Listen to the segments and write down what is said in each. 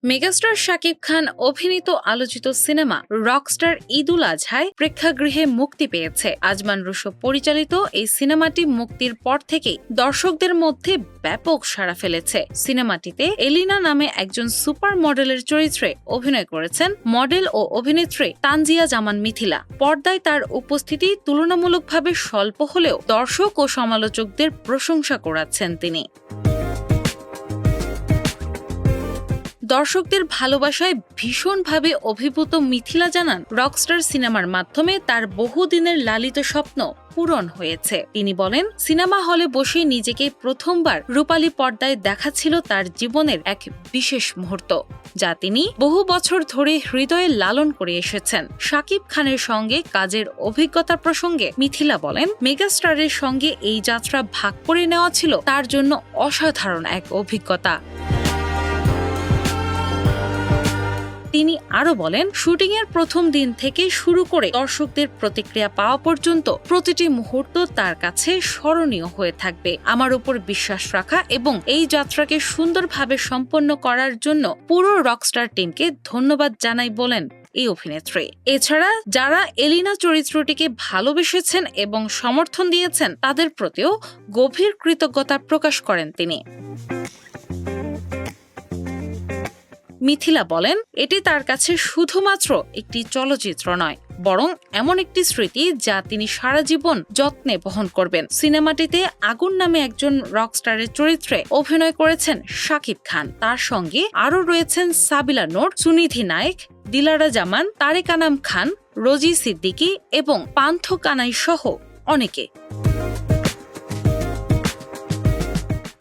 Megastar Shakib Khan অভিনীত আলোচিত cinema Rockstar ঈদ-উল আজহায় প্রেক্ষাগৃহে মুক্তি পেয়েছে। আজমান রুশো পরিচালিত এই সিনেমাটি মুক্তির পর থেকেই দর্শকদের মধ্যে ব্যাপক সাড়া ফেলেছে। সিনেমাটিতে এলিনা নামে একজন সুপার মডেলের চরিত্রে অভিনয় করেছেন মডেল ও অভিনেত্রী তানজিয়া জামান মিথিলা। পর্দায় তার উপস্থিতি তুলনামূলকভাবে স্বল্প হলেও দর্শক ও সমালোচকদের প্রশংসা করাচ্ছেন তিনি। দর্শকদের ভালোবাসায় ভীষণভাবে অভিভূত মিথিলা জানান, রকস্টার সিনেমার মাধ্যমে তার বহুদিনের লালিত স্বপ্ন পূরণ হয়েছে। তিনি বলেন, সিনেমা হলে বসে নিজেকে প্রথমবার রূপালী পর্দায় দেখা ছিল তার জীবনের এক বিশেষ মুহূর্ত, যা তিনি বহু বছর ধরে হৃদয়ে লালন করে এসেছেন। শাকিব খানের সঙ্গে কাজের অভিজ্ঞতা প্রসঙ্গে মিথিলা বলেন, মেগাস্টারের সঙ্গে এই যাত্রা ভাগ করে নেওয়া ছিল তার জন্য অসাধারণ এক অভিজ্ঞতা। তিনি আরো বলেন, শুটিংয়ের প্রথম দিন থেকে শুরু করে দর্শকদের প্রতিক্রিয়া পাওয়া পর্যন্ত প্রতিটি মুহূর্ত তার কাছে স্মরণীয় হয়ে থাকবে। আমার উপর বিশ্বাস রাখা এবং এই যাত্রাকে সুন্দরভাবে সম্পন্ন করার জন্য পুরো রকস্টার টিমকে ধন্যবাদ জানাই বলেন এই অভিনেত্রী। এছাড়া যারা এলিনা চরিত্রটিকে ভালোবেসেছেন এবং সমর্থন দিয়েছেন তাদের প্রতিও গভীর কৃতজ্ঞতা প্রকাশ করেন তিনি। মিথিলা বলেন, এটি তার কাছে শুধুমাত্র একটি চলচ্চিত্র নয়, বরং এমন একটি স্মৃতি যা তিনি সারা জীবন যত্নে বহন করবেন। সিনেমাটিতে আগুন নামে একজন রকস্টারের চরিত্রে অভিনয় করেছেন শাকিব খান। তার সঙ্গে আরও রয়েছেন সাবিলা নূর, সুনিধি নায়েক, দিলারা জামান, তারেক আনাম খান, রোজি সিদ্দিকী এবং পান্থ কানাই সহ অনেকে।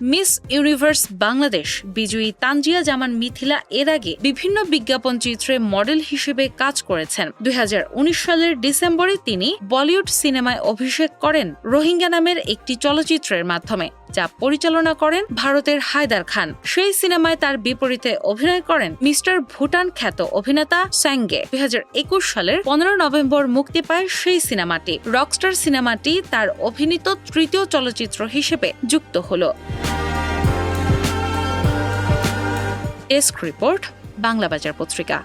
মিস ইউনিভার্স বাংলাদেশ বিজয়ী তানজিয়া জামান মিথিলা এর আগে বিভিন্ন বিজ্ঞাপন চিত্রে মডেল হিসেবে কাজ করেছেন। 2019 সালের ডিসেম্বরে তিনি বলিউড সিনেমায় অভিষেক করেন রোহিঙ্গা নামের একটি চলচ্চিত্রের মাধ্যমে, যা পরিচালনা করেন ভারতের হায়দার খান। সেই সিনেমায় তার বিপরীতে অভিনয় করেন মিস্টার ভুটান খ্যাত অভিনেতা স্যাঙ্গে। 2021 সালের 15 নভেম্বর মুক্তি পায় সেই সিনেমাটি। রকস্টার সিনেমাটি তার অভিনীত তৃতীয় চলচ্চিত্র হিসেবে যুক্ত হল। ডেস্ক রিপোর্ট, বাংলাবাজার পত্রিকা।